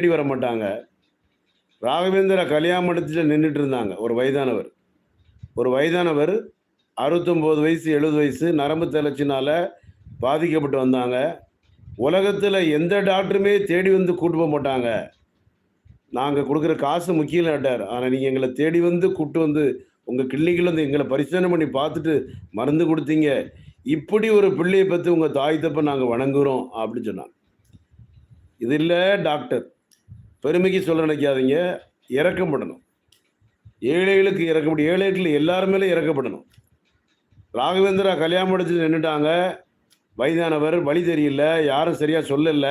தேடி வர மாட்டாங்க. ராகவேந்திரா கல்யாண மண்டபத்தில நின்னுட்டு இருந்தாங்க. ஒரு வயதானவர் 69 வயசு, 70 வயசு நரம்பு தளர்ச்சினால பாதிக்கப்பட்டு வந்தாங்க. உலகத்தில எந்த டாக்டருமே தேடி வந்து கூட்டு மாட்டாங்க. நாங்க குடுக்குற காசு முக்கியம் இல்லாட்டார். ஆனா நீங்க எங்கள தேடி வந்து கூட்டு வந்து உங்க கிளினிக்ல வந்து எங்கள பரிசோதனை பண்ணி பார்த்துட்டு மருந்து குடுத்தீங்க. இப்படி ஒரு பிள்ளைய பெத்து உங்க தாய் தப்ப நாங்க வணங்குறோம் அப்படின்னு சொன்னாங்க. இது இல்ல டாக்டர். பெருமைக்கு சொல்ல நினைக்காதீங்க. இரக்கப்படணும். ஏழைகளுக்கு இரக்கப்படும். ஏழைகள் எல்லார் மேலயும் இரக்கப்படணும். ராகவேந்திரா கல்யாண மண்டபத்தில நின்னுட்டாங்க. வயதானவர், வழி தெரியல, யாரும் சரியா சொல்லல.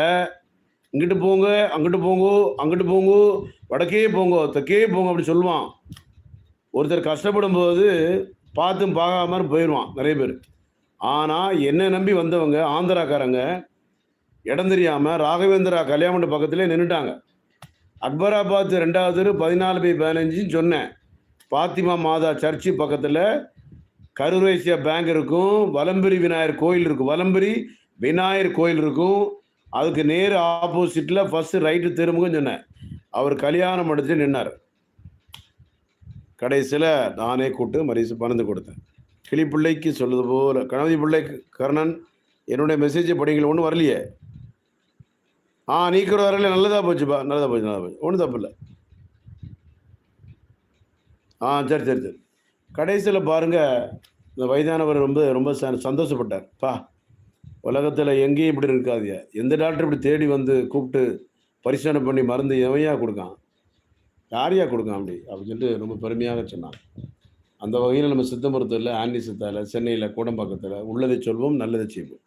இங்கிட்டு போங்க, அங்கிட்டு போங்கோ, அங்கிட்டு போங்கோ, வடக்கே போங்கோ, தெற்கே போங்க அப்படி சொல்லுவான். ஒருத்தர் கஷ்டப்படும்போது பார்த்தும் பார்க்காம போயிருவான் நெறைய பேரு. ஆனா என்ன நம்பி வந்தவங்க ஆந்திராக்காரங்க இடம் தெரியாம ராகவேந்திரா கல்யாண மண்டபம் பக்கத்திலே நின்னுட்டாங்க. அக்பராபாத் 2வது தெரு 14/15ன்னு சொன்னேன். பாத்திமா மாதா சர்ச்சு பக்கத்துல கரூர் வைஸ்யா பேங்க் இருக்கும். வலம்பிரி விநாயகர் கோயில் இருக்கும். வலம்பிரி விநாயகர் கோயில் இருக்கும். அதுக்கு நேர் ஆப்போசிட்ல ஃபர்ஸ்ட் ரைட் திரும்புங்கன்னு சொன்னேன். அவர் கல்யாண மண்டபத்தில நின்னாரு. கடைசியில நானே கூப்பிட்டு பணத்தை கொடுத்தேன். கிளிப்பிள்ளைக்கு சொல்வது போல கணபதி பிள்ளை கர்ணன் என்னுடைய மெசேஜை படிங்கள ஒன்றும் வரலையே. நீக்கிற வரல நல்லதா போச்சுப்பா, நல்லதா போச்சு. ஒன்றும் தப்பு இல்லை. சரி சரி சரி. கடைசியில் பாருங்க, இந்த வயதானவர் ரொம்ப ரொம்ப சந்தோஷப்பட்டார். உலகத்தில் எங்கேயும் இப்படி இருக்காதிய. எந்த டாக்டர் இப்படி தேடி வந்து கூப்பிட்டு பரிசோதனை பண்ணி மருந்து எவையா கொடுக்கான், யாரையா கொடுக்கான் அப்படின்னு சொல்லிட்டு ரொம்ப பெருமையாக சொன்னாங்க. அந்த வகையில் நம்ம சித்த மருத்துவத்தில் ஆண்டி சித்தாவில் சென்னையில் கோடம்பாக்கத்தில் உள்ளதை சொல்வோம் நல்லதை செய்வோம்.